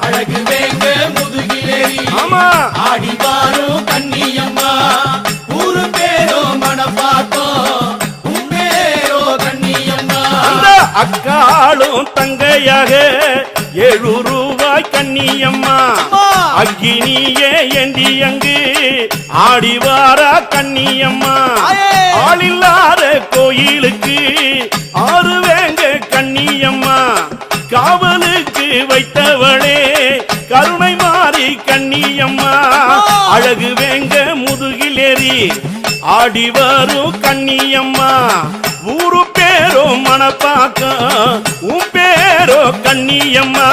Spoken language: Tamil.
அழகு வேங்க முதுகிலேறி ஆமா ஆடிவாரும் கண்ணியம்மா ஊரு பேரோ மனப்பாத்தோ உம்மேரோ கண்ணியம்மா அந்த அக்காளும் தங்கையாக 7 ரூபாய் கண்ணியம்மா அக்கினியே ஏந்தி அங்கு ஆடிவாரா கண்ணியம்மா ஆளில்லாத கோயிலுக்கு 6 வேங்க கண்ணியம்மா காவலுக்கு வைத்தவளே கருணை மாறி கண்ணியம்மா அழகு வேங்க முதுகிலேறி ஆடி வரும் கண்ணியம்மா ஊரு பேரோ மனப்பாக்கம் உன் பேரோ கண்ணியம்மா